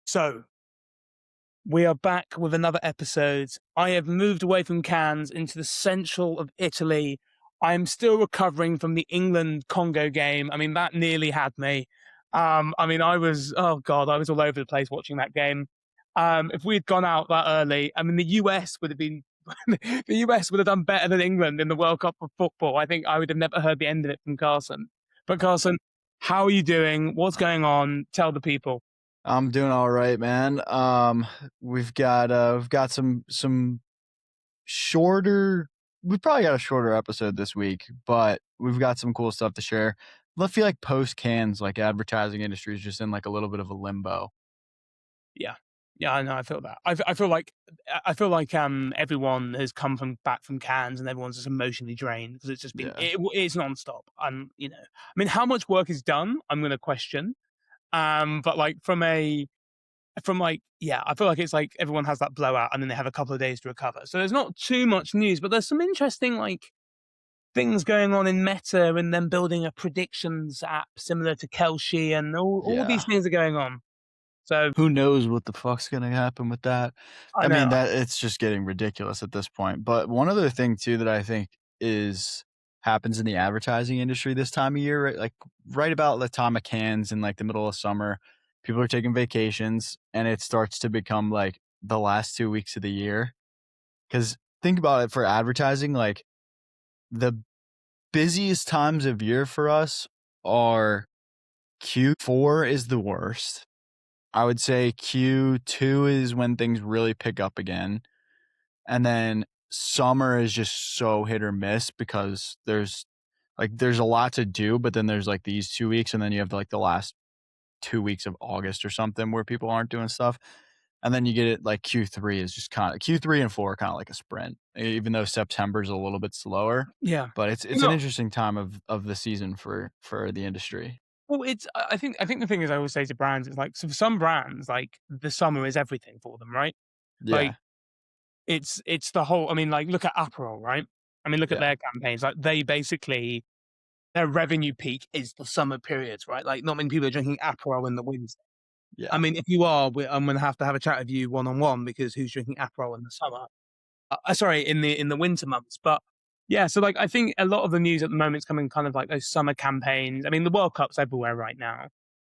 So we are back with another episode. I have moved away from Cannes into the central of Italy. I am still recovering from the England Congo game. I mean, that nearly had me. I was, oh God, I was all over the place watching that game. If we had gone out that early, I mean, the US would have been, the US would have done better than England in the World Cup of football. I think I would have never heard the end of it from Carson. But Carson, how are you doing? What's going on? Tell the people. I'm doing all right, man. We've got some shorter. We probably got a shorter episode this week, but we've got some cool stuff to share. I feel like post cans, like advertising industry is just in like a little bit of a limbo. Yeah. Yeah, I know. I feel that. I feel like everyone has come from back from Cannes and everyone's just emotionally drained because it's just been Yeah, it's nonstop. I mean, how much work is done? I'm going to question. But like yeah, I feel like it's like everyone has that blowout and then they have a couple of days to recover. So there's not too much news, but there's some interesting like things going on in Meta and then building a predictions app similar to Kelshi and all these yeah. things are going on. So Who knows what the fuck's gonna happen with that? I I know. mean, that it's just getting ridiculous at this point. But one other thing too that I think is happens in the advertising industry this time of year, right? Like right about the time of cans in like the middle of summer, people are taking vacations and it starts to become like the last 2 weeks of the year. Cause think about it for advertising, like the busiest times of year for us are Q4 is the worst. I would say Q2 is when things really pick up again. And then summer is just so hit or miss because there's a lot to do, but then there's like these 2 weeks, and then you have like the last 2 weeks of August or something where people aren't doing stuff. And then you get it like Q3 is just kind of Q3 and four are kind of like a sprint, even though September's a little bit slower. Yeah. But it's You an know, interesting time of the season for the industry. well, I think the thing is I always say to brands, it's like so for some brands, like the summer is everything for them, right? Like Yeah. it's the whole. I mean, like look at Aperol, right? I mean, look at Yeah. their campaigns. Like they basically their revenue peak is the summer periods, right? Like not many people are drinking Aperol in the winter. I Yeah. mean, if you are, I'm going to have a chat with you one on one because who's drinking Aperol in the summer? Sorry, in the winter months. But yeah, so like I think a lot of the news at the moment is coming kind of like those summer campaigns. I mean, the World Cup's everywhere right now.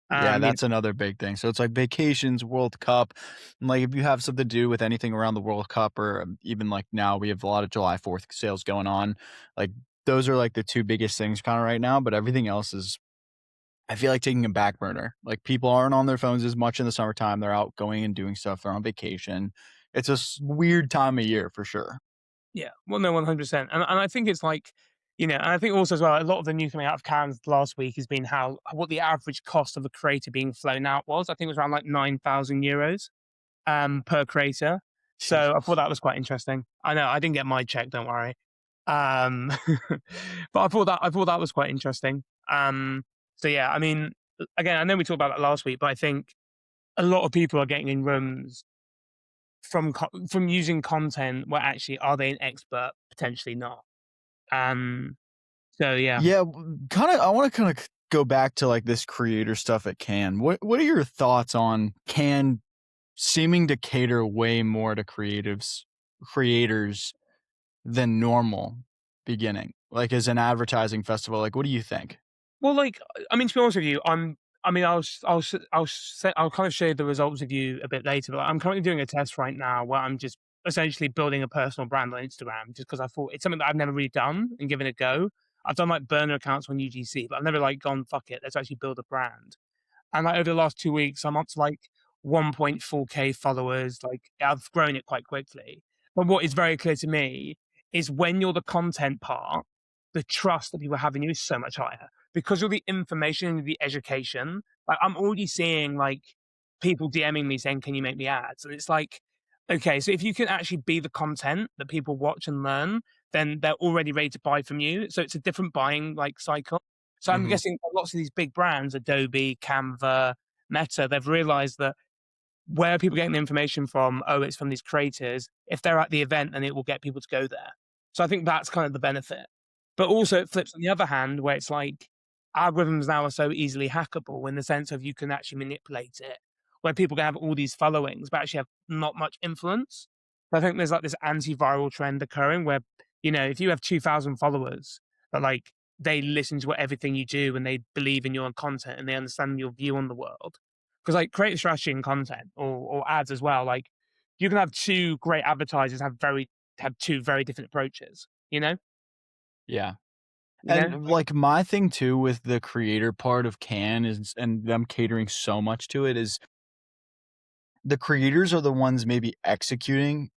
Yeah, You know, that's another big thing. So it's like vacations, World Cup. And like if you have something to do with anything around the World Cup or even like now we have a lot of July 4th sales going on. Like those are like the two biggest things kind of right now, but everything else is I feel like taking a back burner. Like people aren't on their phones as much in the summertime. They're out going and doing stuff. They're on vacation. It's a weird time of year for sure. yeah, well, no, 100%. And I think it's like, and I think also as well, a lot of the news coming out of Cannes last week has been how what the average cost of a creator being flown out was. I think it was around like €9,000 per creator. So I thought Jesus. that was quite interesting. I know I didn't get my check, don't worry. Um, but I thought that was quite interesting. So yeah, I mean, again, I know we talked about that last week, but I think a lot of people are getting in rooms from using content where actually are they an expert? Potentially not. Um, so yeah. Yeah, kind of. I want to kind of go back to like this creator stuff at Can. What are your thoughts on Can seeming to cater way more to creators than normal beginning? Like as an advertising festival, like what do you think? Well, like, I mean, to be honest with you, I mean, I'll kind of share the results with you a bit later. But I'm currently doing a test right now where I'm just essentially building a personal brand on Instagram, just because I thought it's something that I've never really done and given a go. I've done like burner accounts on UGC, but I've never like gone fuck it. Let's actually build a brand. And like over the last 2 weeks, I'm up to like 1.4K followers. Like I've grown it quite quickly. But what is very clear to me is when you're the content part, the trust that people have in you is so much higher because of the information and the education. Like I'm already seeing like people DMing me saying, "Can you make me ads?" And it's like, okay, so if you can actually be the content that people watch and learn, then they're already ready to buy from you. So it's a different buying like cycle. So I'm Hmm. guessing lots of these big brands, Adobe, Canva, Meta, they've realized that where are people getting the information from? Oh, it's from these creators. If they're at the event, then it will get people to go there. So I think that's kind of the benefit. But also it flips on the other hand, where it's like algorithms now are so easily hackable in the sense of you can actually manipulate it. where people can have all these followings but actually have not much influence. I think there's like this anti-viral trend occurring where, if you have 2,000 followers, but like they listen to what everything you do and they believe in your content and they understand your view on the world. Because like creative strategy and content or ads as well, like you can have two great advertisers have two very different approaches, Yeah. you know? And like my thing too with the creator part of Can is and them catering so much to it is the creators are the ones maybe executing,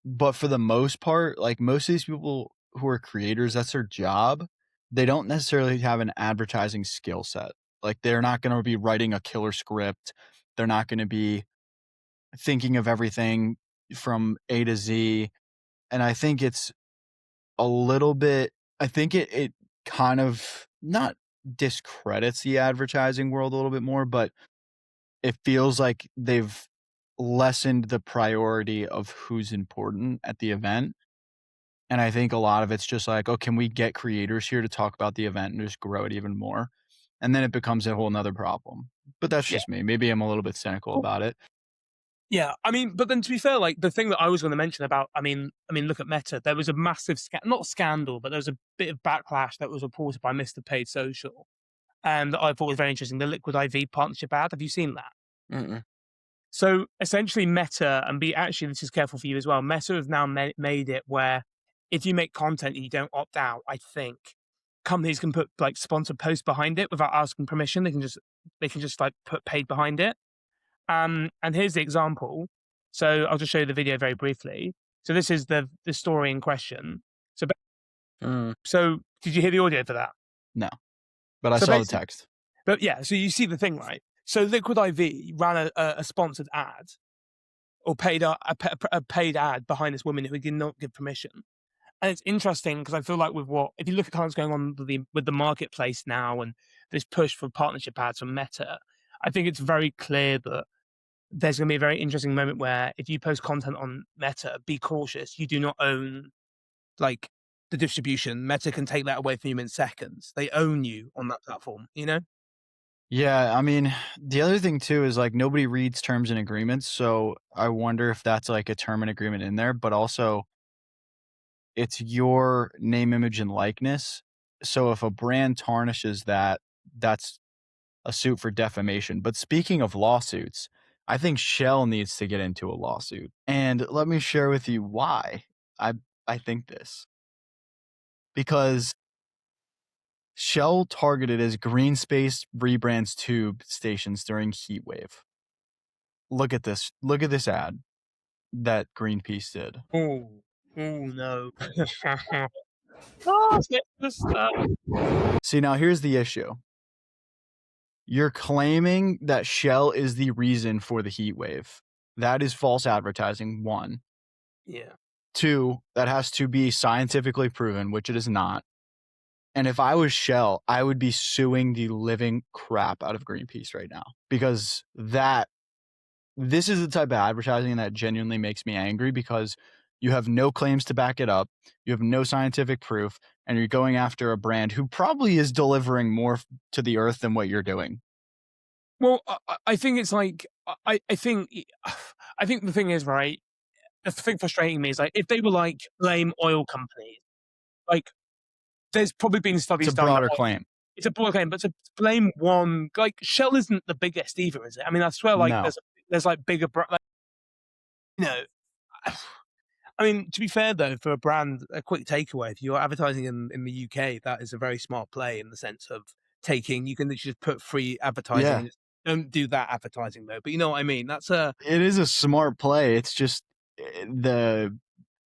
but for the most part, like most of these people who are creators, that's their job. They don't necessarily have an advertising skill set. Like they're not going to be writing a killer script. They're not going to be thinking of everything from A to Z. And I think it's a little bit, I think it kind of not discredits the advertising world a little bit more, but it feels like they've lessened the priority of who's important at the event. And I think a lot of it's just like, oh, can we get creators here to talk about the event and just grow it even more? And then it becomes a whole nother problem. But that's Yeah. just me. Maybe I'm a little bit cynical about it. Yeah, I mean, but then to be fair, like the thing that I was going to mention about, look at Meta. There was a massive not scandal, but there was a bit of backlash that was reported by Mr. Paid Social, and that I thought was very interesting. The Liquid IV partnership ad. Have you seen that? Mm-mm. So essentially, Meta and be actually this is careful for you as well. Meta have now made it where if you make content and you don't opt out, I think companies can put like sponsored posts behind it without asking permission. They can just like put paid behind it. And here's the example. So I'll just show you the video very briefly. So this is the story in question. So Mm. so did you hear the audio for that? No, but I So saw the basically, text. but yeah, so you see the thing, right? So Liquid IV ran a sponsored ad or paid a paid ad behind this woman who did not give permission. And it's interesting because I feel like if you look at kind of what's going on with the marketplace now and this push for partnership ads from Meta, I think it's very clear that there's going to be a very interesting moment where if you post content on Meta, be cautious. You do not own like the distribution. Meta can take that away from you in seconds. They own you on that platform. Yeah, I mean, the other thing too is like nobody reads terms and agreements, so I wonder if that's like a term and agreement in there, but also it's your name, image, and likeness. So if a brand tarnishes that, that's a suit for defamation. But speaking of lawsuits, I think Shell needs to get into a lawsuit. And let me share with you why I I think this. Because Shell targeted as green space rebrands tube stations during heat wave. Look at this. Look at this ad that Greenpeace did. Oh, oh no. Oh, See, now here's the issue. You're claiming that Shell is the reason for the heat wave. That is false advertising, one. yeah. Two, that has to be scientifically proven, which it is not. And if I was Shell, I would be suing the living crap out of Greenpeace right now because this is the type of advertising that genuinely makes me angry because you have no claims to back it up, you have no scientific proof, and you're going after a brand who probably is delivering more to the earth than what you're doing. Well, I think it's like I think I think the thing is right. The thing frustrating me is like if they were like blame oil companies, like there's probably been It's studies a done that broader claim. it's a broad claim, but to blame one like Shell isn't the biggest either, is it? I mean, I swear, like No. there's like bigger, like, you know. I mean, to be fair though, for a brand, a quick takeaway: if you're advertising in the UK, that is a very smart play in the sense of taking. You can literally just put free advertising Yeah. and just don't do that advertising though. But you know what I mean? That's a It is a smart play. It's just the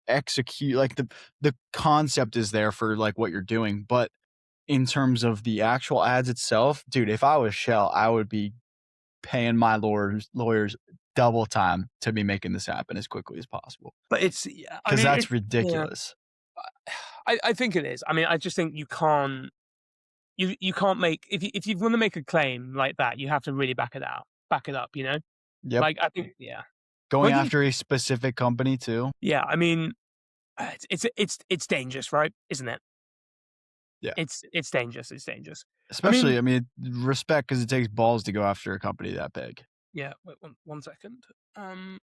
execute like the concept is there for like what you're doing, but in terms of the actual ads itself, dude, if I was Shell, I would be paying my lawyers double time to be making this happen as quickly as possible but it's yeah, I because mean, that's yeah. ridiculous. I think it is. I mean, I just think you can't. You can't make if you want to make a claim like that, you have to really back it up. Yep. Like I think, yeah. Going When do you? after a specific company too. Yeah, I mean, it's dangerous, right? Isn't it? Yeah. It's dangerous. It's dangerous. I mean, Especially, I mean, respect because it takes balls to go after a company that big. Yeah, wait one second. Um,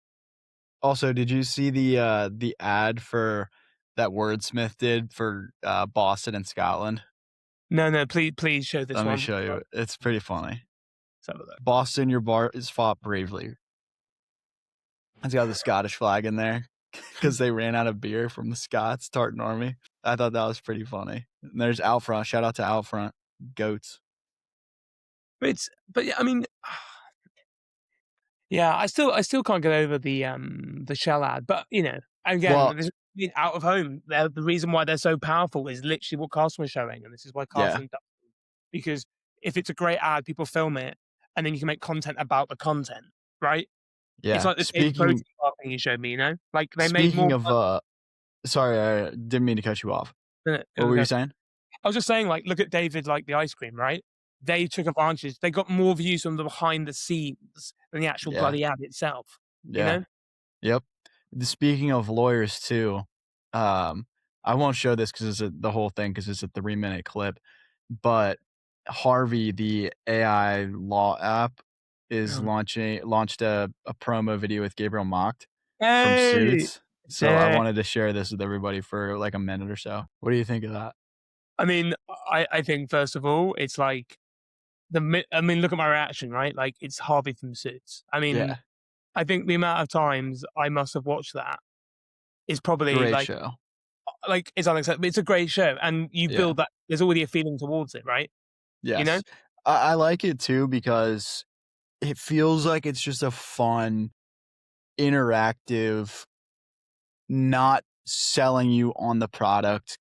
Also, did you see the ad for that Wordsmith did for, Boston and Scotland? no, no, please show this Let me one. show you. It's pretty funny. Let's have a look. "Boston, your bar is fought bravely." It's got the Scottish flag in there because they ran out of beer from the Scots, Tartan Army. I thought that was pretty funny. And there's Outfront. Shout out to Outfront. Goats. But yeah, I mean, yeah, I still can't get over the Shell ad. But you know, again, Well, this, I mean, out of home, the reason why they're so powerful is literally what Carson was showing, and this is why yeah, Carson does it. Because if it's a great ad, people film it, and then you can make content about the content, right? It's yeah. like the David protein bar thing you showed me, you know, like they made Speaking more of, sorry, I didn't mean to cut you off. money. What were you saying? I was just saying, like, look at David, like the ice cream, right? They took advantage. They got more views from the behind the scenes than the actual Yeah, bloody ad itself. You yeah. know? Yep. Speaking of lawyers too, um, I won't show this because it's the whole thing because it's a 3-minute clip, but Harvey, the AI law app, is Um, launched a promo video with Gabriel Macht from Hey, Suits. So I sick. wanted to share this with everybody for like a minute or so. What do you think of that? I mean, I think first of all, it's like I mean, look at my reaction, right? Like it's Harvey from Suits. I mean, Yeah, I think the amount of times I must have watched that is probably great show. like it's unacceptable. It's a great show, and you Yeah. build that. There's already a feeling towards it, right? You know? Yes. I like it too because it feels like it's just a fun, interactive, not selling you on the product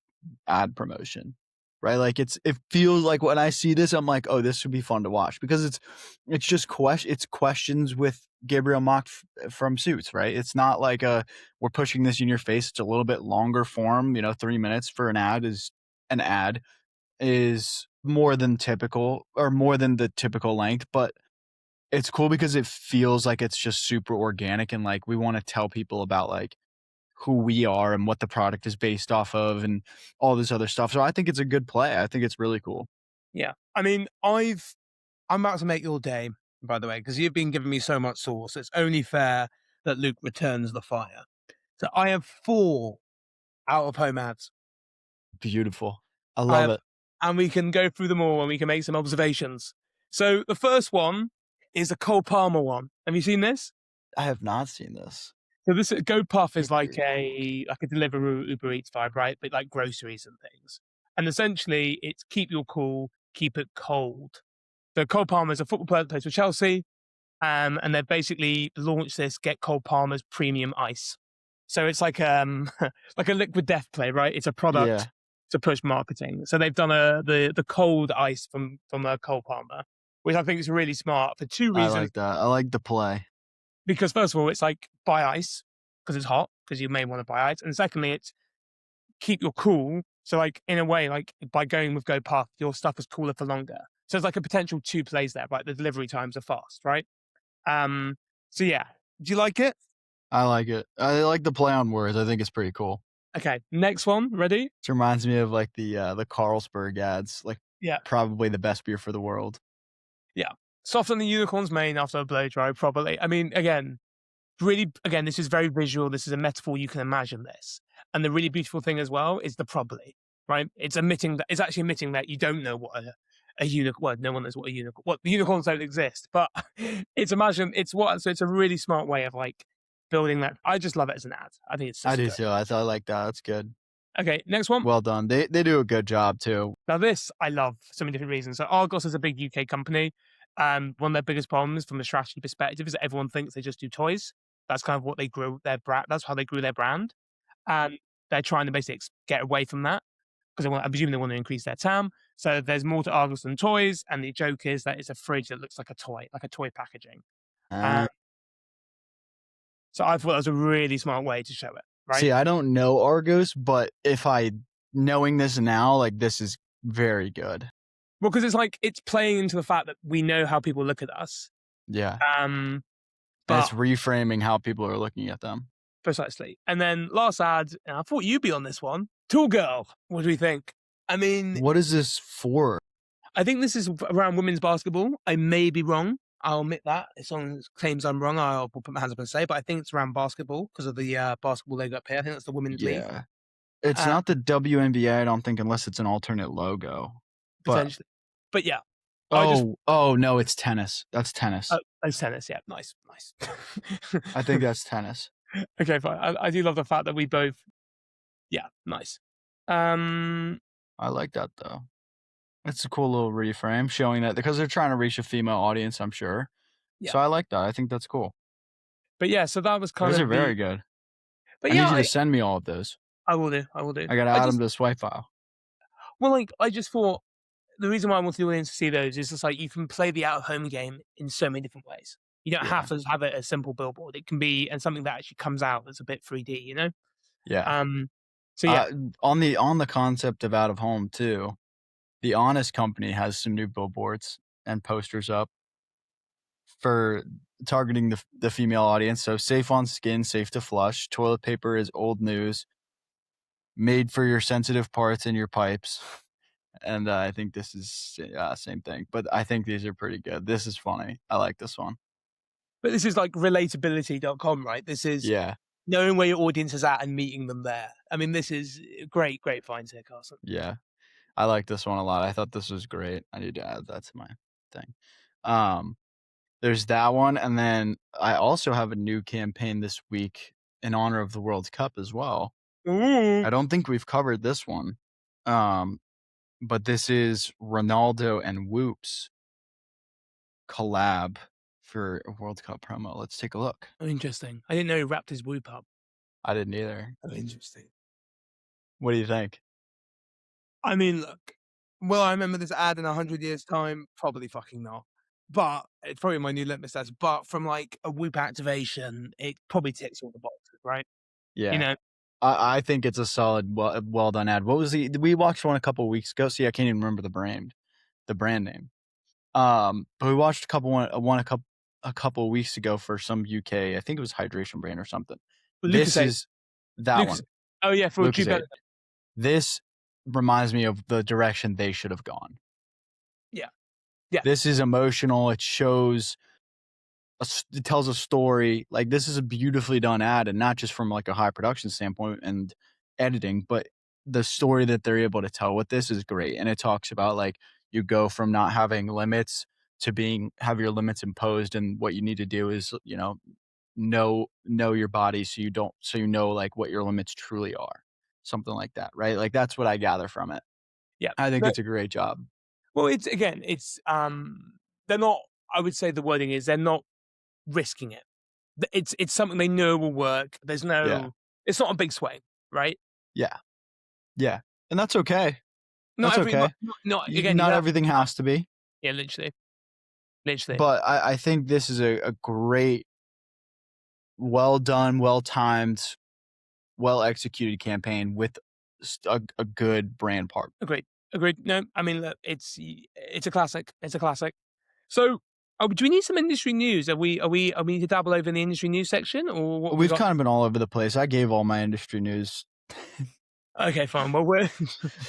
ad promotion, right? Like it feels like when I see this, I'm like, oh, this would be fun to watch because it's just it's questions with Gabriel Mock from Suits, right? It's not like we're pushing this in your face. It's a little bit longer form, 3 minutes for an ad is more than typical or more than the typical length, but it's cool because it feels like it's just super organic and like we want to tell people about like who we are and what the product is based off of and all this other stuff. So I think it's a good play. I think it's really cool. Yeah. I mean, I'm about to make your day, by the way, because you've been giving me so much sauce. It's only fair that Luke returns the fire. So I have 4 out of home ads. Beautiful. I I love have, it. and we can go through them all and we can make some observations. So the first one is a Cole Palmer one. Have you seen this? I have not seen this. So this Go Puff is like Very cool. a Deliveroo Uber Eats vibe, right? But like groceries and things. And essentially, it's keep your cool, keep it cold. So Cole Palmer is a football player that plays for Chelsea. And they've basically launched this Get Cold Palmer's premium ice. So it's like like a liquid death play, right? It's a Yeah, product to push marketing. So they've done the cold ice from Cold Palmer, which I think is really smart for 2 I reasons. like that. I like the play. Because first of all, it's like buy ice because it's hot because you may want to buy ice, and secondly, it's keep your cool. So like in a way, like by going with Go Puff, your stuff is cooler for longer. So it's like a potential 2 plays there, right? The delivery times are fast, right? Um, so yeah, do you like it? I like it. I like the play on words. I think it's pretty cool. Okay, next one. Ready? It reminds me of like the Carlsberg ads, like Yeah, probably the best beer for the world. yeah. Soften the unicorn's mane after a blow dry, probably. I mean, again, really, again, this is very visual. This is a metaphor. You can imagine this. And the really beautiful thing as well is the probably, right? It's actually admitting that you don't know what a unicorn, well, no one knows what a unicorn, what the unicorns don't exist, but so it's a really smart way of like building that. I just love it as an ad. I think it's I just do good. too. I like that. That's good. Okay, next one. Well done. They do a good job too. Now, this I love for so many different reasons. So, Argos is a big UK company. One of their biggest problems from a strategy perspective is that everyone thinks they just do toys. That's kind of what they grew their brand. That's how they grew their brand. And they're trying to basically get away from that because I presume they want to increase their TAM. So, there's more to Argos than toys. And the joke is that it's a fridge that looks like a toy packaging. Uh, Um, so, I thought that was a really smart way to show it, right? See, I don't know Argos, but if I knowing this now, like this is very good. Well, because it's like it's playing into the fact that we know how people look at us. Yeah. Um, And it's but reframing how people are looking at them. Precisely. And then last ad, and I thought you'd be on this one. Tool Girl. What do we think? I mean, What is this for? I think this is around women's basketball. I may be wrong. I'll admit that. If someone claims I'm wrong, I'll put my hands up and say, but I think it's around basketball because of the, basketball logo up here. I think that's the women's league, Yeah. It's uh, not the WNBA, I don't think, unless it's an alternate logo. But potentially. But yeah, I just oh, no, it's tennis. That's tennis. it's tennis, yeah, nice, nice. I think that's tennis. Okay, fine. I do love the fact that we both yeah, nice. Um, I like that, though. It's a cool little reframe showing that because they're trying to reach a female audience, I'm sure. yeah. So I like that. I think that's cool. But yeah, so that was kind Those are of very the good. but I yeah, need you to send me all of those. I will do, I will do. I gotta I add them just to the swipe file. well, like, I just thought the reason why I want the audience to see those is just like you can play the out of home game in so many different ways. You don't have Yeah. to have it a simple billboard. It can be and something that actually comes out that's a bit 3D, you know? Yeah. Um, so yeah. On the concept of out of home too, the Honest Company has some new billboards and posters up for targeting the female audience. So safe on skin, safe to flush. Toilet paper is old news. Made for your sensitive parts in your pipes. And I think this is same thing, but I think these are pretty good. This is funny. I like this one. But this is like relatability.com, right? This is Yeah, knowing where your audience is at and meeting them there. I mean, this is great, great finds here, Carson. yeah. I like this one a lot. I thought this was great. I need to add that to my thing. Um, there's that one, and then I also have a new campaign this week in honor of the World Cup as well. Ooh. I don't think we've covered this one, um, but this is Ronaldo and Whoops collab for a World Cup promo. Let's take a look. Oh, interesting. I didn't know he wrapped his whoop up. I didn't either. Oh, interesting. What do you think? I mean, look, will I remember this ad in 100 years' time? Probably fucking not. But it's probably my new litmus test. But from like a Whoop activation, it probably ticks all the boxes, right? You Yeah. know, I think it's a solid, well done ad. What was we watched one a couple of weeks ago. See, I can't even remember the brand name. But we watched a couple of weeks ago for some UK. I think it was hydration brand or something. Lucas This Aid. is that Lucas. one, Oh yeah, for Drew Lucozade. Bell. This reminds me of the direction they should have gone. Yeah, yeah, This is emotional. It shows it tells a story. Like this is a beautifully done ad, and not just from like a high production standpoint and editing, but the story that they're able to tell with this is great. And it talks about like you go from not having limits to have your limits imposed, and what you need to do is know your body so you know like what your limits truly are, something like that, right? Like that's what I gather from it. yeah. I think But, it's a great job. well, it's again, it's they're not. I would say the wording is they're not risking it. It's something they know will work. There's Yeah, no. It's not a big swing, right? yeah, yeah, and that's okay. Not That's every. okay. Not again. You Not have everything has to be. yeah, literally, literally. But I think this is a great, well done, well timed, well executed campaign with a good brand part. Agreed. Agreed. No, I mean, look, it's a classic. It's a classic. So, do we need some industry news? Are we need to dabble over in the industry news section, or what have we We've got? kind of been all over the place. I gave all my industry news, Okay, fine. Well, we're.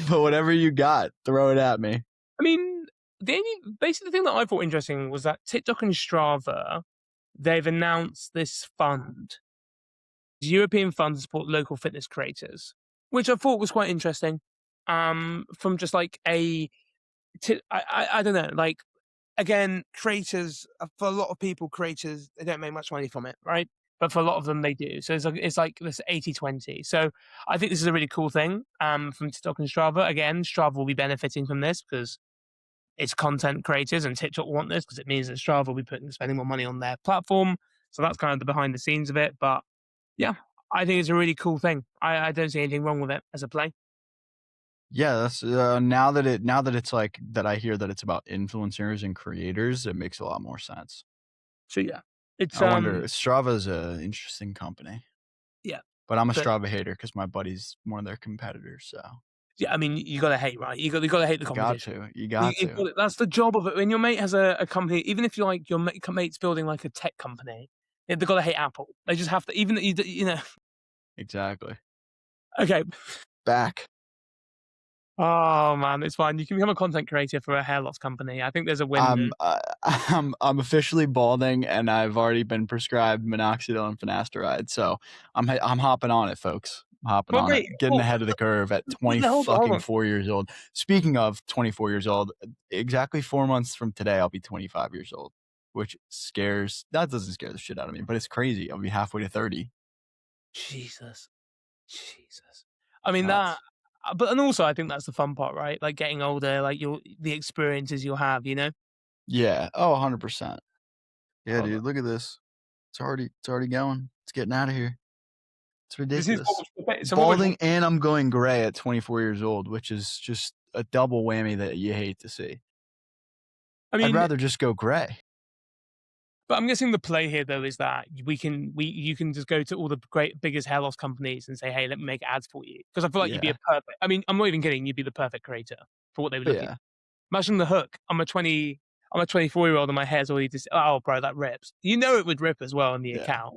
but whatever you got, throw it at me. I mean, basically the thing that I thought interesting was that TikTok and Strava they've announced this fund, European fund to support local fitness creators, which I thought was quite interesting. From just like I don't know, like again, creators for a lot of people, creators they don't make much money from it, right? But for a lot of them, they do. So it's like this 80-20. So I think this is a really cool thing from TikTok and Strava. Again, Strava will be benefiting from this because it's content creators and TikTok want this because it means that Strava will be spending more money on their platform. So that's kind of the behind the scenes of it. But yeah, I think it's a really cool thing. I don't see anything wrong with it as a play. Yeah, that's now that it's like that. I hear that it's about influencers and creators. It makes a lot more sense. So yeah, it's I wonder, Strava's a interesting company, yeah, but I'm a but Strava hater because my buddy's one of their competitors. So yeah, I mean, you gotta hate, right? You gotta hate the you got competition. to, you got You to. got that's the job of it. When your mate has a company, even if you're like your mate's building like a tech company, they've got to hate Apple. They just have to, even you know. Exactly. Okay, Back. Oh man, it's fine. You can become a content creator for a hair loss company. I think there's a win I'm there. uh, I'm officially balding, and I've already been prescribed minoxidil and finasteride, so I'm hopping on it, folks. I'm hopping Well, on it, wait. getting Well, ahead of the curve at 20 hold fucking on. 4 years old. Speaking of 24 years old, exactly 4 months from today, I'll be 25 years old, which scares that doesn't scare the shit out of me, but it's crazy. I'll be halfway to 30. Jesus, Jesus. I mean that, Nuts. but and also I think that's the fun part, right? Like getting older, like the experiences you'll have. Yeah. Oh, 100%. Yeah, Hold on. dude, look at this. It's already going. It's getting out of here. It's This is ridiculous. what we're Balding and I'm going gray at 24 years old, which is just a double whammy that you hate to see. I I'd mean, rather just go gray. but I'm guessing the play here though is that we you can just go to all the great biggest hair loss companies and say, "Hey, let me make ads for you." Because I feel like you'd be a Yeah. perfect. I mean, I'm not even kidding. You'd be the perfect creator for what they were But looking. yeah. Imagine the hook. I'm a 24-year-old and my hair's already just. Oh, bro, that rips. You know it would rip as well in the Yeah. account.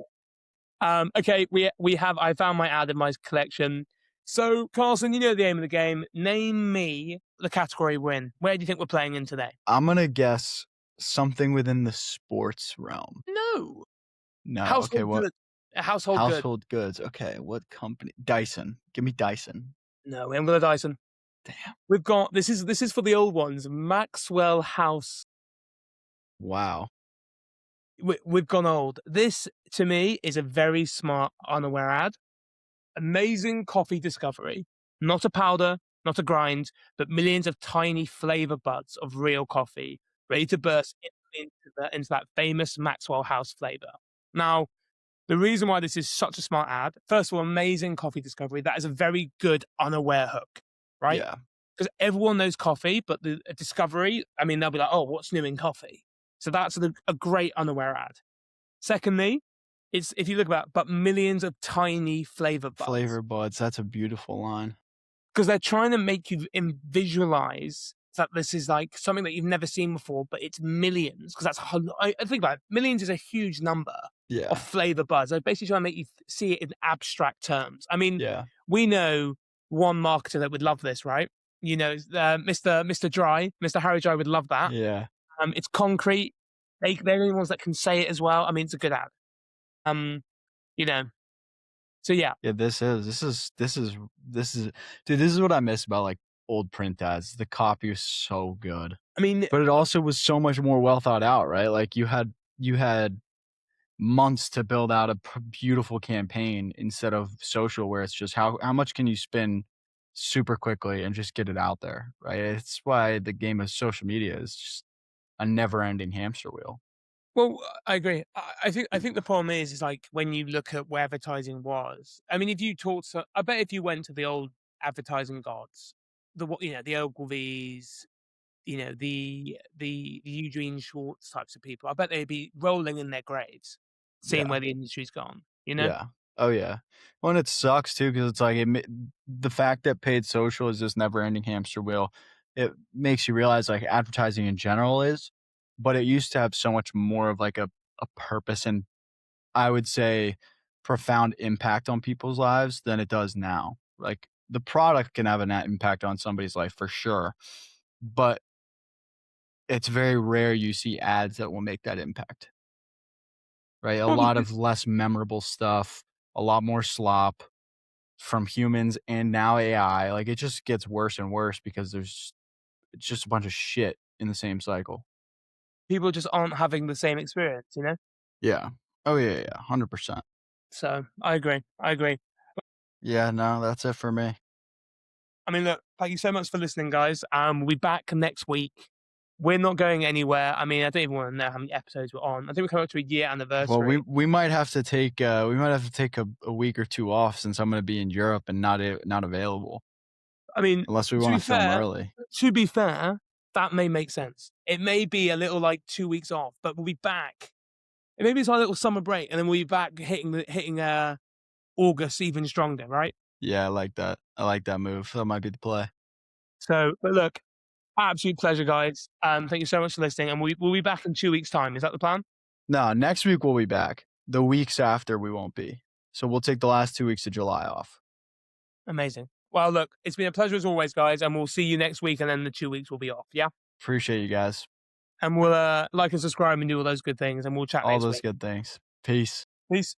Okay, we have. I found my ad in my collection. So, Carson, you know the aim of the game. Name me the category win. Where do you think we're playing in today? I'm gonna guess something within the sports realm. No, No. Okay, household what? good. Household good. Household goods. Okay, what company? Dyson. Give me Dyson. No, we haven't got a Dyson. Damn. We've got this is for the old ones. Maxwell House. Wow. We've gone old. This to me is a very smart unaware ad. Amazing coffee discovery. Not a powder, not a grind, but millions of tiny flavor buds of real coffee, ready to burst into that famous Maxwell House flavor. Now, the reason why this is such a smart ad, first of all, amazing coffee discovery. That is a very good unaware hook, right? Yeah. Because everyone knows coffee, but the discovery, I mean, they'll be like, oh, what's new in coffee? So that's a great unaware ad. Secondly, it's if you look about, but millions of tiny flavor buds Flavor buds. That's a beautiful line. because they're trying to make you visualize that this is like something that you've never seen before, but it's millions because I think about it, millions is a huge number of Yeah. flavor buds. They're basically trying to make you see it in abstract terms. I mean, Yeah. we know one marketer that would love this, right? Mr. Dry, Mr. Harry Dry would love that. Yeah. It's concrete. They're the only ones that can say it as well. I mean, it's a good ad. Um, you know, so yeah. Yeah, this is dude, this is what I miss about, like, old print ads. The copy is so good, I mean, but it also was so much more well thought out, right? Like, you had months to build out a beautiful campaign instead of social where it's just how much can you spin super quickly and just get it out there, right? It's why the game of social media is just a never-ending hamster wheel. well, I agree. I think the problem is like when you look at where advertising was. I mean, if you talk to, I bet if you went to the old advertising gods, the Ogilvies, the Eugene Schwartz types of people, I bet they'd be rolling in their graves, seeing Yeah. where the industry's gone. Yeah. Oh, yeah. Well, and it sucks too because it's like the fact that paid social is this never-ending hamster wheel, it makes you realize, like, advertising in general is, but it used to have so much more of, like, a purpose and, I would say, profound impact on people's lives than it does now. Like, the product can have an impact on somebody's life for sure, but it's very rare you see ads that will make that impact, right? A Well, lot because of less memorable stuff, a lot more slop from humans and now AI. Like, it just gets worse and worse because it's just a bunch of shit in the same cycle. people just aren't having the same experience. Yeah. Oh, yeah, yeah, 100%. So I agree. I agree. Yeah, no, that's it for me. I mean, look, thank you so much for listening, guys. We'll be back next week. We're not going anywhere. I mean, I don't even want to know how many episodes we're on. I think we're coming up to a year Well, we anniversary. we might have to take, a week or 2 off since I'm gonna be in Europe and not available, I mean, unless we to wanna be film fair, early. to be fair, that may make sense. It may be a little like 2 weeks off, but we'll be back. And maybe it's our little summer break, and then we'll be back hitting August even stronger, right? Yeah, I like that. I like that move. That might be the play. So, but look, absolute pleasure, guys. Thank you so much for listening, and we'll be back in 2 weeks' time. Is that the plan? No, next week we'll be back. The weeks after we won't be. So we'll take the last 2 weeks of July off. Amazing. Well, look, it's been a pleasure as always, guys, and we'll see you next week, and then the 2 weeks will be off. Yeah, Appreciate you guys. and we'll like and subscribe and do all those good things, and we'll chat All next those week. good things. Peace. Peace.